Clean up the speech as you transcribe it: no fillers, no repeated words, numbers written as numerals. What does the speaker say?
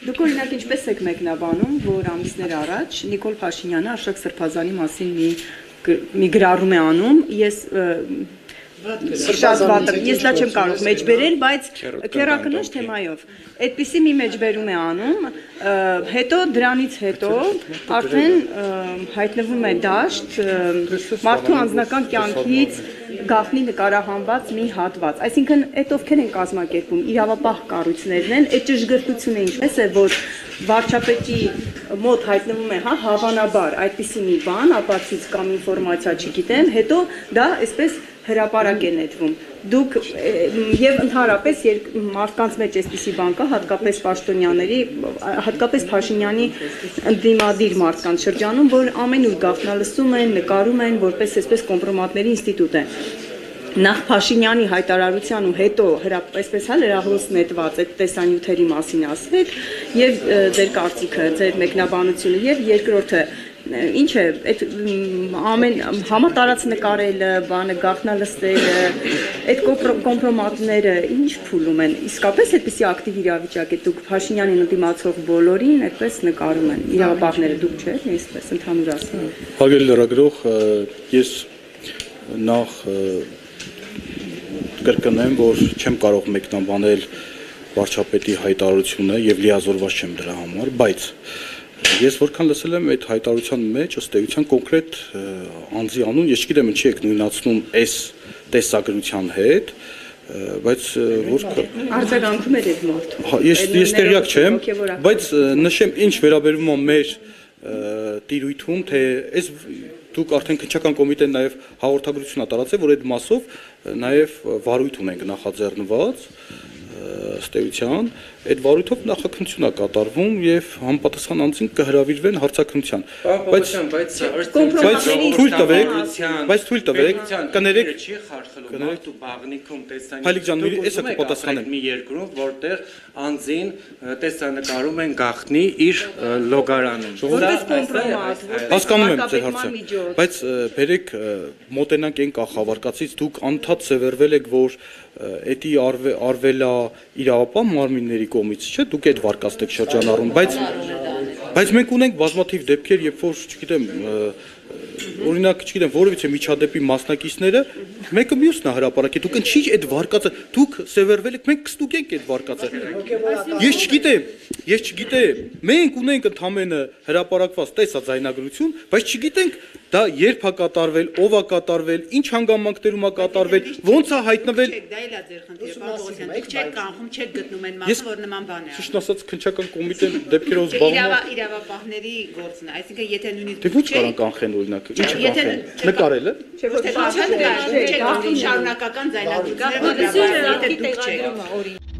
Դուք օրինակ ինչպես եք մեկնաբանում, որ ամիսներ առաջ Նիկոլ Փաշինյանը Արշակ Սրբազանի մասին մի գրառում է անում, ես շատ վատ ես դա չեմ կարող մեջբերել, բայց քերակնոջ թեմայով այդպիսի մի մեջբերում է անում, հետո դրանից հետո արդեն հայտնվում է դաշտ մարդու անձնական կյանքից գաղտնի նկարահանված մի հատված, այսինքն այդ ովքեր են կազմակերպում, իրավապահ կառույցներն են, այդ ճշգրտությունը ինչպես է, որ վարչապետի մոտ հայտնվում է, հա, հավանաբար այդպիսի մի բան, ապացույց կամ ինֆորմացիա չգիտեմ, հետո դա այսպես հրապարակ է նետվում։ Դուք եւ ընդհանրապես մարդկանց մեջ այսպիսի բան կա, հատկապես պաշտոնյաների, հատկապես Փաշինյանի ընդդիմադիր մարդկանց շրջանում, որ ամենուր գաղտնալսում են, նկարում են, որպես այսպես կոմպրոմատների ինստիտուտ է։ Նախ Փաշինյանի հայտարարության ու հետո այսպես հա լրահոս նետված այդ տեսանյութերի մասին ասեք եւ ձեր կարծիքը, ձեր մեկնաբանությունը եւ երկրորդը ինչ է այդ ամեն համատարած նկարելը, բանը գաղտնալսելը, այդ կոմպրոմատները ինչ փուլում են, իսկապես այդպիսի ակտիվ իրավիճակ է, դուք Փաշինյանին ընդդիմացող բոլորին այդպես նկարում են, իրավապահները դուք չէ՞, այսպես ընդհանուր ասեմ։ Հարգելի լրագրող, ես նախ կրկնեմ, որ չեմ կարող մեկնաբանել վարչապետի հայտարարությունը եւ լիազորված չեմ դրա համար, բայց ես որքան լսել եմ այդ հայտարարության մեջ ըստ էության կոնկրետ անձի անուն, ես չգիտեմ ինչի եք նույնացնում այս տեսագրության հետ, բայց որ արձագանքում էր այդ մարդը։ Ես տեղյակ չեմ, բայց նշեմ ինչ վերաբերում է մեր տիրույթում, թե այս դուք արդեն քննչական կոմիտեն նաև հաղորդագրություն տարածել, որ այդ մասով նաև վարույթ ունենք նախաձեռնված ըստ էության, այդ վարույթով նախաքննություն է կատարվում եւ համապատասխան անձին կհրավիրվեն հարցաքննության։ Բայց թույլ տվեք, կներեք չի խարխլում ու բաղնիքում Փալիկ ջան, էսա կպատասխանեմ։ Մի երկրում, որտեղ անձին տեսանկարում են գաղտնի իր լոգարանում։ Որպես կոմպրոմատ, հասկանում եմ ձեր հարցը, բայց բերեք մոտենանք այն կախավարկածից, դուք անդադ սևեռվել եք, որ էդի արվելա իրավապահ մարմինների կողմից, չէ՞, դուք այդ վարկածն եք շրջանառում, բայց մենք ունենք բազմաթիվ դեպքեր, երբ որ, չգիտեմ, օրինակ, չգիտեմ, որևիցե միջադեպի մասնակիցները մեկը մյուսն է հրապարակի, դուք ինչի այդ վարկածը, դուք սևեռվել եք, մենք կստուգենք այդ վարկածը։ Ես չգիտեմ, մենք ունենք ընդամենը հրապարակված տեսաձայնագրություն, բայց չգիտենք դա երբ է կատարվել, ով է կատարվել, ինչ հանգամանքներում է կատարվել, ոնց է հայտնվել։ Դա էլ է ձեր խնդիրը, պարոն Պողոսյան, դուք չեք կանխում, չեք գտնում այն մասը, որ նման բան է։ Ճիշտ ասած, քննչական կոմիտեն դեպքերով զբաղվում է։ Իրավապահների գործն է, այսինքն եթե նույնիսկ դե ո՞նց կարան կանխեն օրինակ, ինչ կանխեն։ Նկարելը։ Չէ, ոչ թե շարունակական ձայնագրություններ, եթե դուք չեք։